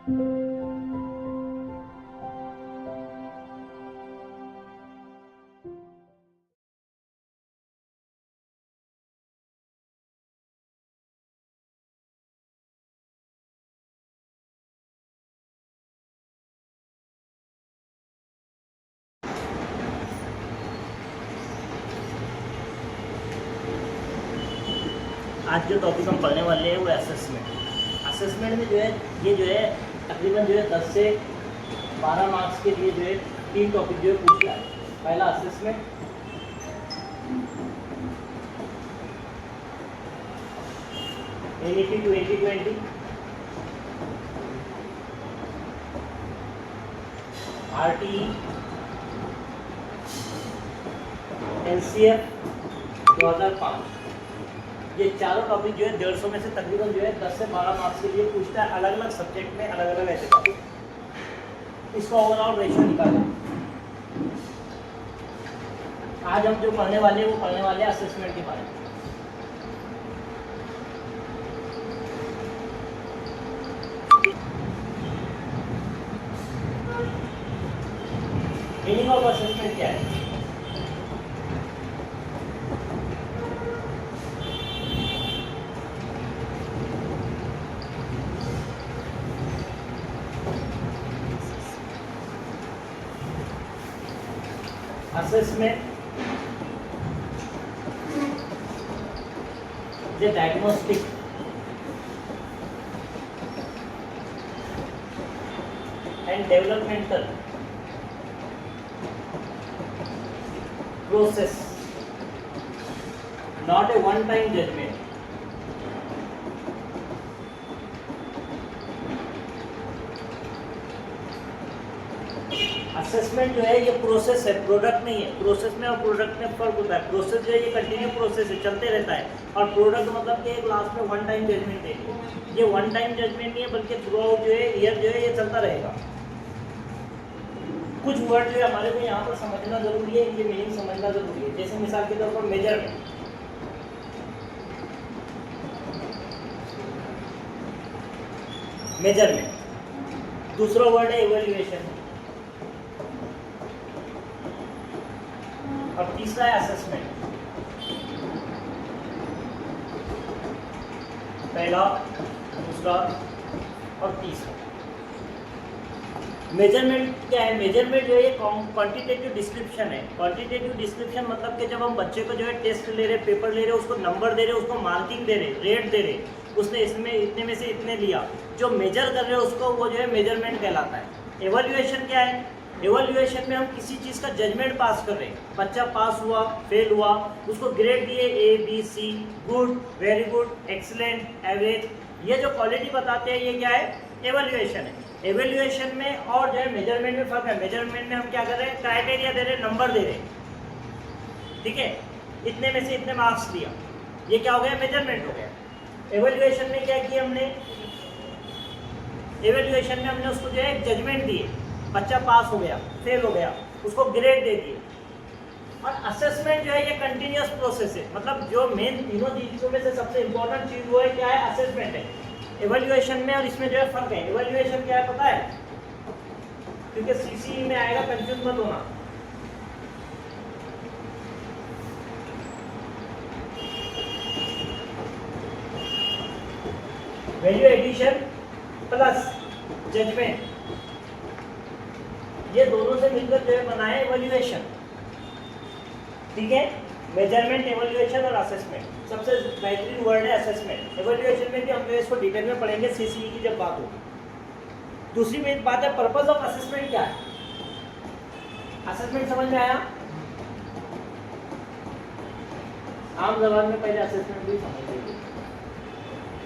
आज जो टॉपिक हम पढ़ने वाले हैं वो असेसमेंट। असेसमेंट में जो है ये जो है तकरीबन जो है 10 से 12 मार्क्स के लिए जो है 3 टॉपिक जो है पूछता है। पहला असेसमेंट, NEP 2020, RTE, NCF 2005। ये चारों टॉपिक जो है 150 में से तकरीबन जो है 10 से 12 मार्क्स के लिए पूछता है, अलग अलग सब्जेक्ट में अलग अलग ऐसे टॉपिक। इसका ओवरऑल रेशियो निकालें। आज हम जो पढ़ने वाले हैं वो पढ़ने वाले हैं असेसमेंट के बारे में। मीनिंग ऑफ असेसमेंट क्या है? Assessment is a diagnostic and developmental process, not a one-time judgment. Assessment जो है ये प्रोसेस है, प्रोडक्ट नहीं है। प्रोसेस में और प्रोडक्ट में फर्क होता है। प्रोसेस जो है ये कंटिन्यू प्रोसेस है, चलते रहता है, और प्रोडक्ट मतलब कि एक लास्ट में वन टाइम जजमेंट है। ये वन टाइम जजमेंट नहीं है, बल्कि थ्रू आउट जो है ईयर जो है ये चलता रहेगा। कुछ वर्ड जो है हमारे को यहाँ पर समझना जरूरी है, इनकी मीनिंग समझना जरूरी है। जैसे मिसाल के तौर पर मेजरमेंट, मेजरमेंट। दूसरा वर्ड है इवैल्यूएशन, और तीसरा है असेसमेंट। पहला, दूसरा और तीसरा। मेजरमेंट क्या है? मेजरमेंट जो है ये क्वांटिटेटिव डिस्क्रिप्शन है। क्वांटिटेटिव डिस्क्रिप्शन मतलब कि जब हम बच्चे को जो है टेस्ट ले रहे, पेपर ले रहे, उसको नंबर दे रहे, उसको मार्किंग दे रहे, रेट दे रहे, उसने इसमें इतने में से इतने लिया, जो मेजर कर रहे हैं उसको वो जो है मेजरमेंट कहलाता है। एवैल्यूएशन क्या है? एवैल्यूएशन में हम किसी चीज़ का जजमेंट पास कर रहे हैं। बच्चा पास हुआ, फेल हुआ, उसको ग्रेड दिए A, B, C, good, very good, excellent, average, ये जो क्वालिटी बताते हैं ये क्या है? एवैल्यूएशन है। एवैल्यूएशन में और जो है मेजरमेंट में फर्क है। मेजरमेंट में हम क्या कर रहे हैं? क्राइटेरिया दे रहे हैं, नंबर दे रहे हैं, ठीक है, इतने में से इतने मार्क्स दिया, ये क्या हो गया? मेजरमेंट हो गया। एवैल्यूएशन में क्या किया हमने? एवैल्यूएशन में हमने उसको जो है जजमेंट दिए, बच्चा पास हो गया, फेल हो गया, उसको ग्रेड दे दिए। और असेसमेंट जो है ये कंटिन्यूअस प्रोसेस है, मतलब जो मेन तीनों चीज़ों में से सबसे इंपॉर्टेंट चीज़ वो है क्या है? असेसमेंट है। एवैल्यूएशन में और इसमें जो है फर्क है। एवैल्यूएशन क्या है पता है? क्योंकि CCE में आएगा, कंफ्यूज मत होना। वैल्यू एडिशन प्लस जजमेंट, ये दोनों से मिलकर जो है बना है एवैल्यूएशन, ठीक है। मेजरमेंट, एवैल्यूएशन और असेसमेंट, सबसे बेहतरीन वर्ड है असेसमेंट। एवैल्यूएशन में भी हम इसको डिटेल में पढ़ेंगे CCE की जब बात होगी। दूसरी बात है पर्पस ऑफ असेसमेंट क्या है? असेसमेंट समझ में आया? आम जबान में पहले असेसमेंट भी समझ लीजिए।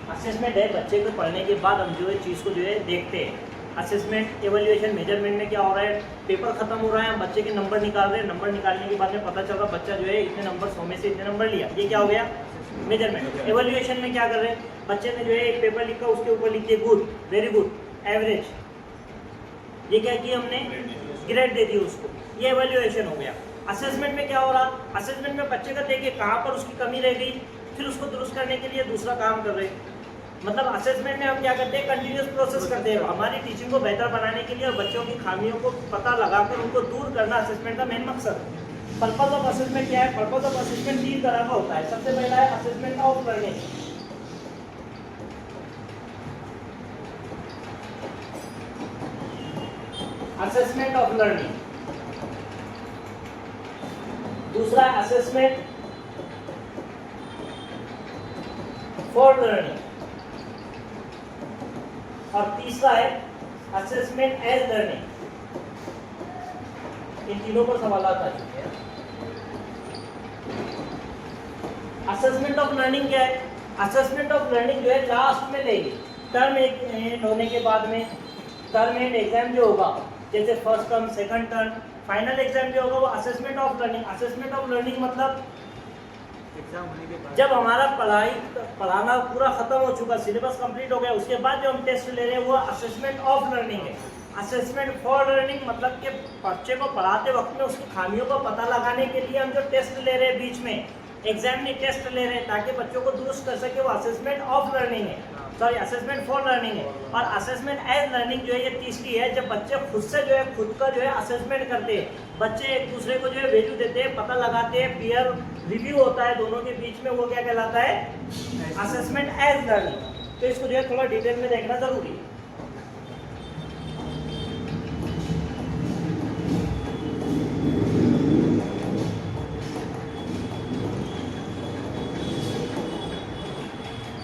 असेसमेंट है बच्चे को पढ़ने के बाद हम जो है चीज़ को जो है देखते हैं। असेसमेंट, एवैल्यूएशन, मेजरमेंट में क्या हो रहा है? पेपर खत्म हो रहा है, हम बच्चे के नंबर निकाल रहे हैं, नंबर निकालने के बाद में पता चल रहा बच्चा जो है इतने नंबर 100 में से इतने नंबर लिया, ये क्या हो गया? मेजरमेंट। एवैल्यूएशन में क्या कर रहे हैं? बच्चे ने जो है एक पेपर लिखा, उसके ऊपर लिख दिए गुड, वेरी गुड, एवरेज, ये क्या किया हमने? ग्रेड दे दी उसको, ये एवैल्यूएशन हो गया। असेसमेंट में क्या हो रहा? असेसमेंट में बच्चे का देखिए कहाँ पर उसकी कमी रह गई, फिर उसको दुरुस्त करने के लिए दूसरा काम कर रहे हैं। मतलब असेसमेंट में हम क्या करते हैं, कंटिन्यूस प्रोसेस करते हैं हमारी टीचिंग को बेहतर बनाने के लिए और बच्चों की खामियों को पता लगाकर उनको दूर करना असेसमेंट का मेन मकसद है। पर्पज ऑफ असेसमेंट क्या है? पर्पज ऑफ असेसमेंट 3 तरह का होता है। सबसे पहला है assessment of learning. Assessment of learning. दूसरा है असेसमेंट फॉर लर्निंग और तीसरा है असेसमेंट एज लर्निंग। इन तीनों पर सवाल आ चुके हैं। असेसमेंट ऑफ लर्निंग क्या है? असेसमेंट ऑफ लर्निंग जो है लास्ट में लेगी, टर्म एंड होने के बाद में टर्म एंड एग्जाम जो होगा, जैसे first term, second term, final exam जो होगा वो assessment of learning. Assessment of learning मतलब एग्जाम होने के बाद जब हमारा पढ़ाना पूरा खत्म हो चुका, सिलेबस कंप्लीट हो गया, उसके बाद जो हम टेस्ट ले रहे हैं वो असेसमेंट ऑफ लर्निंग है। असेसमेंट फॉर लर्निंग मतलब कि बच्चे को पढ़ाते वक्त में उसकी खामियों को पता लगाने के लिए हम जो टेस्ट ले रहे हैं बीच में, एग्जाम में टेस्ट ले रहे हैं ताकि बच्चों को दुरुस्त कर सके, वो असेसमेंट ऑफ लर्निंग है, सॉरी असेसमेंट फॉर लर्निंग है। और असेसमेंट एज लर्निंग जो है ये तीसरी है, जब बच्चे खुद से जो है खुद का जो है असेसमेंट करते हैं, बच्चे एक दूसरे को जो है वैल्यू देते हैं, पता लगाते हैं, पीयर रिव्यू होता है दोनों के बीच में, वो क्या कहलाता है? Assessment as learning. तो इसको जो है थोड़ा डिटेल में देखना जरूरी है।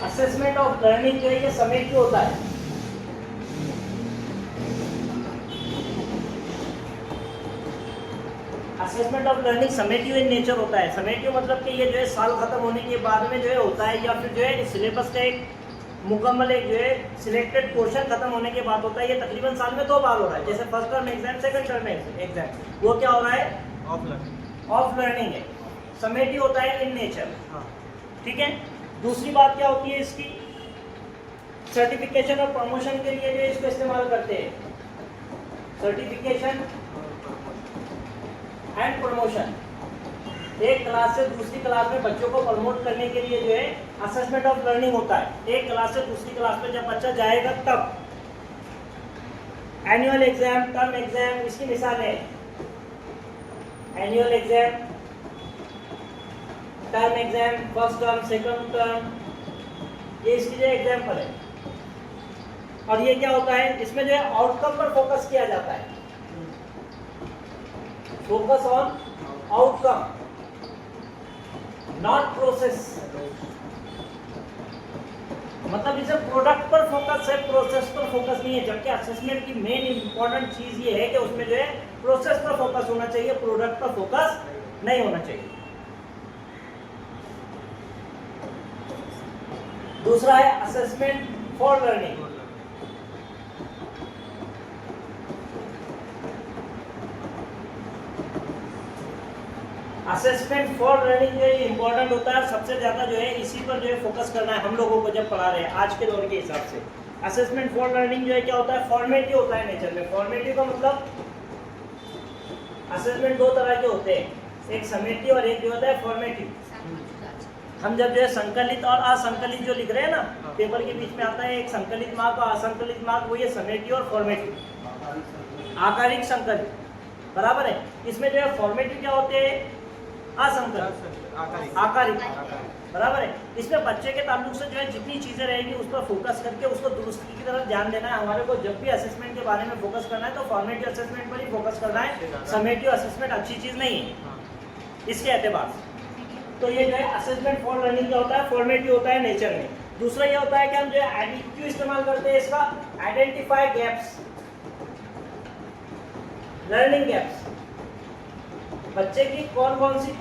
असेसमेंट ऑफ लर्निंग जो है ये समेटिव होता है। Assessment of learning summative in nature होता है। समेटिव मतलब कि ये जो है साल खत्म होने के बाद में जो है होता है, या फिर जो है सिलेबस का एक मुकम्मल एक जो है सिलेक्टेड पोर्शन खत्म होने के बाद होता है। ये तकरीबन साल में 2 बार हो रहा है, जैसे first term exam, second term exam, वो क्या हो रहा है? ऑफ लर्निंग है, समेटिव होता है इन नेचर। ठीक है। दूसरी बात क्या होती है इसकी? सर्टिफिकेशन और प्रमोशन के लिए जो इसको इस्तेमाल करते हैं, सर्टिफिकेशन एंड प्रमोशन। एक क्लास से दूसरी क्लास में बच्चों को प्रमोट करने के लिए जो है असेसमेंट ऑफ लर्निंग होता है। एक क्लास से दूसरी क्लास में जब बच्चा जाएगा तब एनुअल एग्जाम, टर्म एग्जाम, इसकी मिसाल है annual exam, term exam, first term, second term, ये इसकी जो एग्जाम्पल है। और ये क्या होता है? इसमें जो है आउटकम पर फोकस किया जाता है, focus on outcome, not process. मतलब इसे प्रोडक्ट पर फोकस है, प्रोसेस पर फोकस नहीं है। जबकि असेसमेंट की मेन इंपॉर्टेंट चीज ये है कि उसमें जो है प्रोसेस पर फोकस होना चाहिए, प्रोडक्ट पर फोकस नहीं होना चाहिए। दूसरा है assessment for learning. Assessment for learning जो है इंपॉर्टेंट होता है, सबसे ज्यादा जो है इसी पर जो है फोकस करना है हम लोगों को जब पढ़ा रहे हैं आज के दौर के हिसाब से। असेसमेंट फॉर लर्निंग जो है क्या होता है? फॉर्मेटिव होता है नेचर में। फॉर्मेटिव का मतलब असेसमेंट 2 तरह के होते हैं, एक समेटिव और एक जो होता है फॉर्मेटिव। हम जब जो है संकलित और असंकलित जो लिख रहे हैं ना, पेपर के बीच में आता है एक संकलित मार्क और असंकलित मार्क, वो ये समेटिव और फॉर्मेटिव, आकारिक संकलित, बराबर है। इसमें जो है फॉर्मेटिव क्या होते हैं? असंकलित, आकारिक, बराबर है। इसमें बच्चे के ताल्लुक से जो है जितनी चीजें रहेगी उस पर फोकस करके उसको दुरुस्ती की तरफ ध्यान देना है हमारे को। जब भी असेसमेंट के बारे में फोकस करना है तो फॉर्मेटिव असेसमेंट पर ही फोकस करना है। समेटिव असेसमेंट अच्छी चीज नहीं है इसके एतबार से। तो ये जो है असेसमेंट फॉर लर्निंग क्या होता है? फॉर्मेटिव होता है नेचर में। दूसरा ये होता है कि हम जो है क्यों इस्तेमाल करते हैं इसका? Identify gaps, learning gaps. बच्चे की कौन कौन सी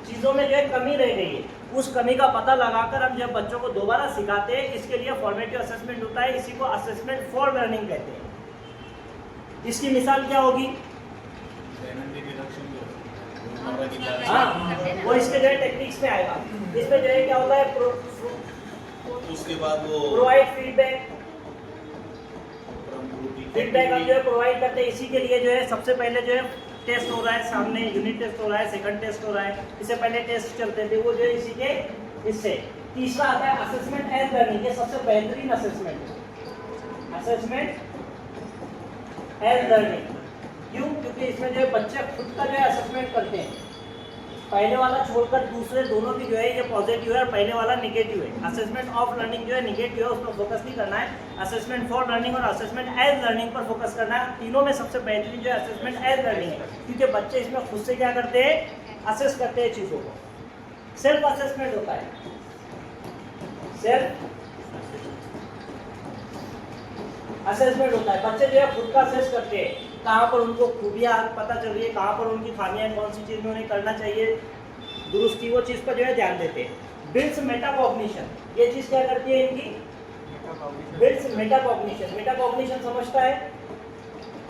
चीज़ों में जो है कमी रह गई है, उस कमी का पता लगाकर हम जब बच्चों को दोबारा सिखाते हैं, इसके लिए फॉर्मेटिव असेसमेंट होता है। इसी को असेसमेंट फॉर लर्निंग कहते हैं। इसकी मिसाल क्या होगी? हाँ, वो इसके जो है टेक्निक्स में आएगा। इसमें जो है क्या होता है? उसके बाद वो प्रोवाइड फीडबैक। फीडबैक हम जो है प्रोवाइड करते हैं। इसी के लिए जो है सबसे पहले जो है टेस्ट हो रहा है, सामने यूनिट टेस्ट हो रहा है, सेकंड टेस्ट हो रहा है। इससे पहले टेस्ट चलते थे, वो जो है इसी के इससे। तीसरा आता है असेसमेंट एज लर्निंग, ये सबसे बेहतरीन असेसमेंट है, असेसमेंट एज लर्निंग। क्यों? क्योंकि इसमें जो है बच्चे खुद का जो है असेसमेंट करते हैं, पहले वाला छोड़कर दूसरे दोनों भी जो है ये पॉजिटिव है और पहले वाला नेगेटिव है। असेसमेंट ऑफ लर्निंग जो है नेगेटिव है, उस पर फोकस नहीं करना है। असेसमेंट फॉर लर्निंग और असेसमेंट एज लर्निंग पर फोकस करना है। तीनों में सबसे बेहतरीन जो है असेसमेंट एज लर्निंग है, क्योंकि बच्चे इसमें खुद से क्या करते हैं, असेस करते हैं चीज़ों को। सेल्फ असेसमेंट होता है, सेल्फ असेसमेंट होता है, बच्चे जो है खुद का असेस करते हैं, कहाँ पर उनको खूबियाँ पता चल रही है, कहाँ पर उनकी खामियां, कौन सी चीज़ में उन्हें करना चाहिए दुरुस्ती, वो चीज़ पर जो है ध्यान देते हैं। बिल्ड्स मेटाकॉग्निशन, ये चीज़ क्या करती है इनकी, बिल्ड्स मेटाकॉग्निशन। मेटाकॉग्निशन समझता है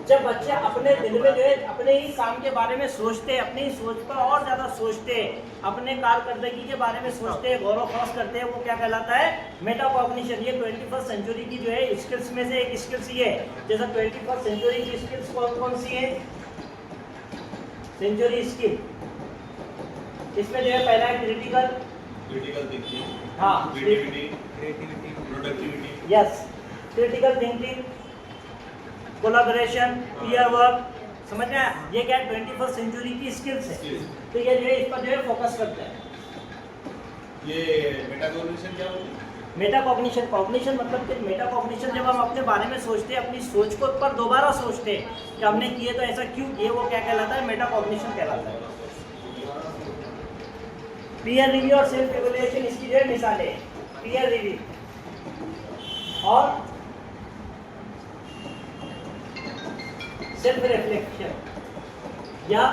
जब बच्चे अपने दिल में जो है अपने ही काम के बारे में सोचते हैं, अपनी सोच पर और ज़्यादा सोचते हैं, अपने कारकर्दगी के बारे में सोचते हैं, गौर ख्वास करते हैं, वो क्या कहलाता है, मेटाकॉग्निशन। ये 21st सेंचुरी की जो है स्किल्स में से एक स्किल्स ये है। जैसा 21st सेंचुरी की स्किल्स कौन कौन सी है, सेंचुरी स्किल, इसमें जो है पहला है क्रिटिकल थिंकिंग, हाँ, creativity, productivity, yes, critical thinking, collaboration, peer work, समझ में आया? ये क्या है, 21st सेंचुरी की स्किल्स है। तो ये जो है इस पर जो है फोकस करते हैं। ये मेटाकॉग्निशन क्या होती है? मेटाकॉग्निशन, कॉग्निशन मतलब कि मेटाकॉग्निशन जब हम अपने बारे में सोचते हैं, अपनी सोच को पर दोबारा सोचते हैं कि हमने किए तो ऐसा क्यों किए, वो क्या कहलाता है, मेटाकॉग्निशन कहलाता है। पीयर रिव्यू और सेल्फ इवैल्यूएशन इसकी जो है मिसालें, पीयर रिव्यू और सेल्फ रिफ्लेक्शन या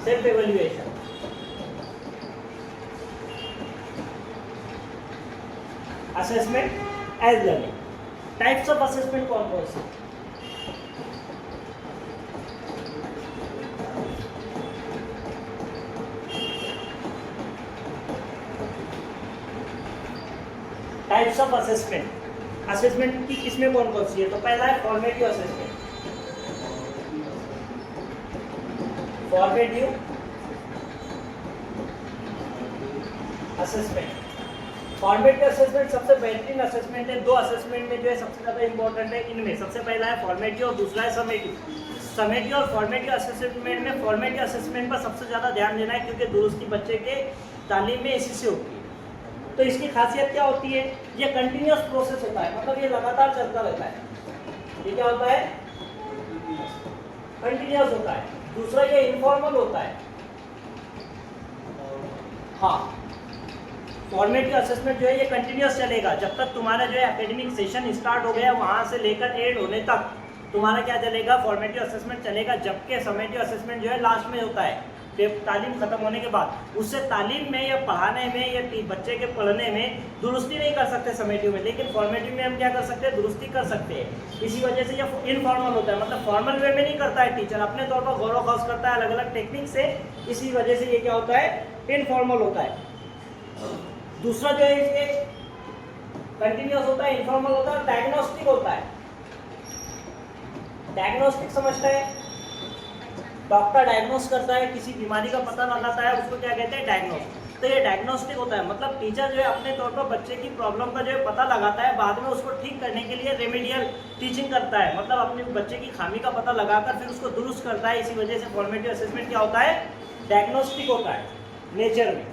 self evaluation. Assessment as learning. Types of assessment कौन कौन से, टाइप्स ऑफ असेसमेंट, असेसमेंट की किसमें कौन कौन सी है? तो पहला है formative assessment, formative assessment. Formative assessment सबसे बेहतरीन असेसमेंट है। दो असेसमेंट में जो है सबसे ज़्यादा इंपॉर्टेंट है इनमें, सबसे पहला है फॉर्मेटिव और दूसरा है समेटिव। समेटिव और फॉर्मेटिव असेसमेंट में फॉर्मेटिव असेसमेंट पर सबसे ज़्यादा ध्यान देना है, क्योंकि दुरुस्ती बच्चे के तालीम में इसी से होती है। तो इसकी खासियत क्या होती है, ये कंटिन्यूअस प्रोसेस होता है, मतलब ये लगातार चलता रहता है। ये क्या होता है, कंटिन्यूअस होता है। दूसरा ये इनफॉर्मल होता है। हाँ, फॉर्मेटिव असेसमेंट जो है ये कंटिन्यूअस चलेगा, जब तक तुम्हारा जो है एकेडमिक सेशन स्टार्ट हो गया वहाँ से लेकर एंड होने तक तुम्हारा क्या चलेगा, फॉर्मेटिव असेसमेंट चलेगा। जबकि समेटिव असेसमेंट जो है लास्ट में होता है, तालीम खत्म होने के बाद। उससे तालीम में या पढ़ाने में या बच्चे के पढ़ने में दुरुस्ती नहीं कर सकते समेटिव में, लेकिन फॉर्मेटिव में हम क्या कर सकते हैं, दुरुस्ती कर सकते हैं। इसी वजह से ये इनफॉर्मल होता है, मतलब फॉर्मल वे में नहीं करता है टीचर, अपने तौर पर गौर ख़ास करता है अलग अलग टेक्निक से। इसी वजह से ये क्या होता है, इनफॉर्मल होता है। दूसरा जो है इसके कंटिन्यूअस होता है, इनफॉर्मल होता है, डायग्नोस्टिक होता है। डायग्नोस्टिक समझता है, डॉक्टर डायग्नोस करता है, किसी बीमारी का पता लगाता है, उसको क्या कहते हैं, डायग्नोस। तो ये डायग्नोस्टिक होता है, मतलब टीचर जो है अपने तौर पर बच्चे की प्रॉब्लम का जो है पता लगाता है, बाद में उसको ठीक करने के लिए रेमेडियल टीचिंग करता है, मतलब अपने बच्चे की खामी का पता लगाकर फिर उसको दुरुस्त करता है। इसी वजह से फॉर्मेटिव असेसमेंट क्या होता है, डायग्नोस्टिक होता है नेचर में।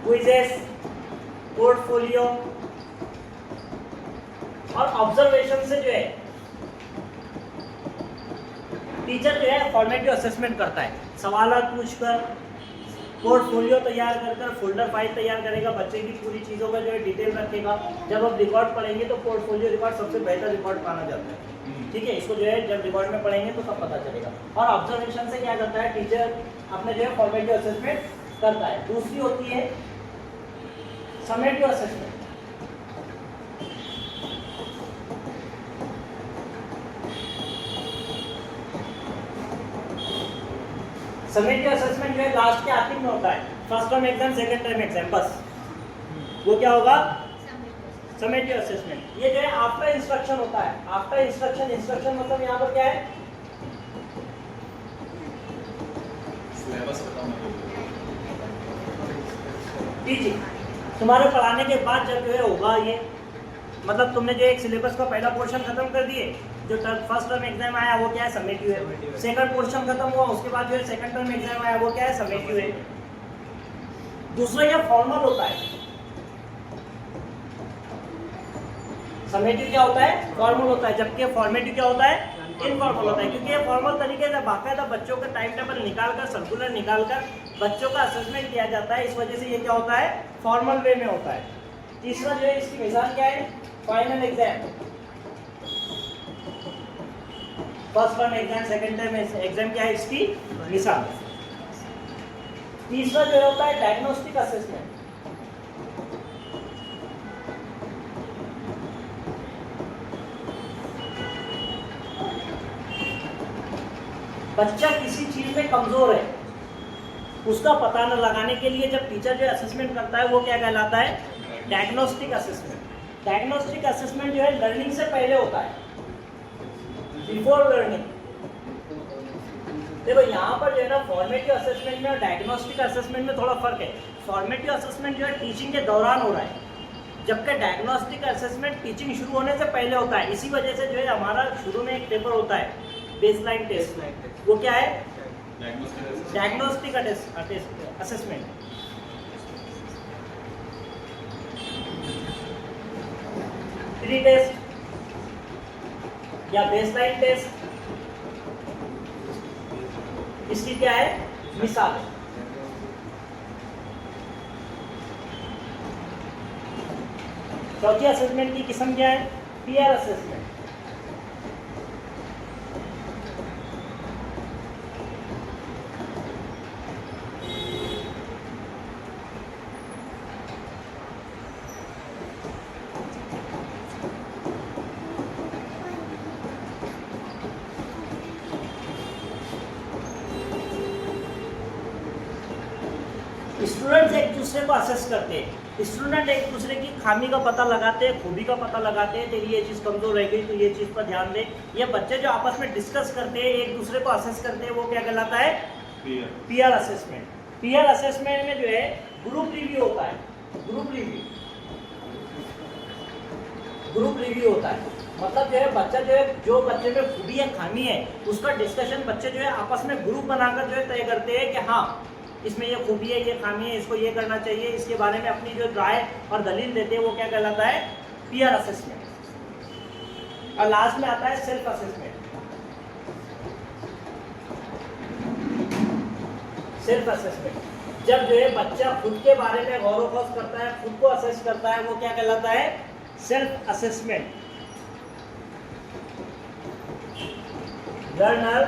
क्विज़ेस, पोर्टफोलियो और ऑब्जर्वेशन से जो है टीचर जो है फॉर्मेटिव असेसमेंट करता है। सवालात पूछकर, पोर्टफोलियो तैयार कर फोल्डर फाइल तैयार करेगा, बच्चे की पूरी चीज़ों का जो है डिटेल रखेगा। जब आप रिकॉर्ड पढ़ेंगे तो पोर्टफोलियो रिकॉर्ड सबसे बेहतर रिकॉर्ड माना जाता है, ठीक है। इसको जो है जब रिकॉर्ड में पढ़ेंगे तो सब पता चलेगा। और ऑब्जर्वेशन से क्या करता है टीचर, अपने जो है फॉर्मेटिव असेसमेंट करता है। दूसरी होती है समेटिव असेसमेंट। समेटिव असेसमेंट जो है लास्ट के आखिर में होता है, first term exam, second term exam, बस वो क्या होगा, समेटिव असेसमेंट। ये जो है आफ्टर इंस्ट्रक्शन होता है। आफ्टर इंस्ट्रक्शन, इंस्ट्रक्शन मतलब यहाँ पर क्या है, सिलेबस खत्म हो टीचिंग, तुम्हारे पढ़ाने के बाद जब जो है होगा ये, मतलब तुमने जो एक सिलेबस का पहला पोर्शन खत्म कर दिए, जो फर्स्ट टर्म एग्जाम आया वो क्या है, समेटिव है। सेकंड पोर्शन खत्म हुआ, उसके बाद जो है सेकंड टर्म एग्जाम आया वो क्या है, समेटिव है। दूसरा ये फॉर्मल होता है। समेटिव क्या होता है, फॉर्मल होता है, जबकि फॉर्मेटिव क्या होता है, इनफॉर्मल होता है। क्योंकि ये फॉर्मल तरीके से बाकायदा बच्चों का टाइम टेबल निकालकर, सर्कुलर निकालकर बच्चों का असेसमेंट किया जाता है, इस वजह से ये क्या होता है, फॉर्मल वे में होता है। तीसरा जो है इसकी मिसाल क्या है, final exam, first term exam, second term exam क्या है इसकी मिसाल। तीसरा जो होता है डायग्नोस्टिक असेसमेंट। बच्चा किसी चीज में कमजोर है, उसका पता न लगाने के लिए जब टीचर जो असेसमेंट करता है वो क्या कहलाता है, डायग्नोस्टिक असेसमेंट। डायग्नोस्टिक असेसमेंट जो है लर्निंग से पहले होता है, बिफोर लर्निंग। देखो यहाँ पर जो है ना फॉर्मेटिव असेसमेंट में और डायग्नोस्टिक असेसमेंट में थोड़ा फर्क है। फॉर्मेटिव असेसमेंट जो है टीचिंग के दौरान हो रहा है, जबकि डायग्नोस्टिक असेसमेंट टीचिंग शुरू होने से पहले होता है। इसी वजह से जो है हमारा शुरू में एक पेपर होता है बेसलाइन टेस्ट, वो क्या है, डायग्नोस्टिक असेसमेंट। प्री टेस्ट या बेसलाइन टेस्ट, इसकी क्या है मिसाल। चौथी असेसमेंट की किस्म क्या है, पीयर असेसमेंट। स्टूडेंट्स एक दूसरे को असेस करते हैं, स्टूडेंट एक दूसरे की खामी का पता लगाते हैं, खूबी का पता लगाते हैं, तेरी ये चीज़ कमजोर रह गई तो ये चीज़ पर ध्यान दे। ये बच्चे जो आपस में डिस्कस करते हैं, एक दूसरे को असेस करते हैं, वो क्या कहलाता है, पीयर असेसमेंट। पीयर असेसमेंट में जो है ग्रुप रिव्यू होता है, ग्रुप रिव्यू होता है। मतलब जो है बच्चा जो है, जो बच्चे में खूबी या खामी है उसका डिस्कशन बच्चे जो है आपस में ग्रुप बनाकर जो है तय करते हैं कि हाँ इसमें ये खूबी है, ये खामी है, इसको ये करना चाहिए, इसके बारे में अपनी जो राय और दलील देते हैं वो क्या कहलाता है, पीयर असेसमेंट। और लास्ट में आता है सेल्फ असेसमेंट। सेल्फ असेसमेंट जब जो है बच्चा खुद के बारे में गौर खोज करता है, खुद को असेस करता है, वो क्या कहलाता है, self assessment. Learner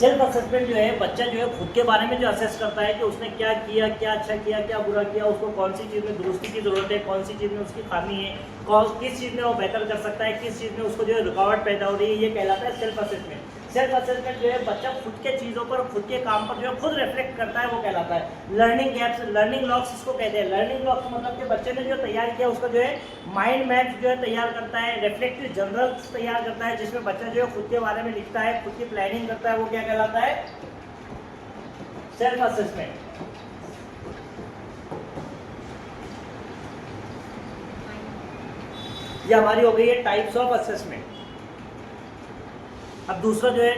self assessment जो है बच्चा जो है खुद के बारे में जो असेस करता है कि उसने क्या किया, क्या अच्छा किया, क्या बुरा किया, उसको कौन सी चीज़ में दुरुस्ती की ज़रूरत है, कौन सी चीज़ में उसकी खामी है, किस चीज़ में वो बेहतर कर सकता है, किस चीज़ में उसको जो है रुकावट पैदा हो रही है, ये कहलाता है सेल्फ असेसमेंट। सेल्फ असेसमेंट जो है बच्चा खुद के चीज़ों पर, खुद के काम पर जो है खुद रिफ्लेक्ट करता है, वो कहलाता है लर्निंग गैप्स, लर्निंग लॉक्स इसको कहते हैं। लर्निंग लॉक्स मतलब कि बच्चे ने जो तैयार किया उसका जो है माइंड मैप जो है तैयार करता है, रिफ्लेक्टिव जर्नल्स तैयार करता है, जिसमें बच्चा जो है खुद के बारे में लिखता है, खुद की प्लानिंग करता है, वो क्या कहलाता है, सेल्फ असेसमेंट। ये हमारी हो गई है टाइप्स ऑफ असेसमेंट। अब दूसरा जो है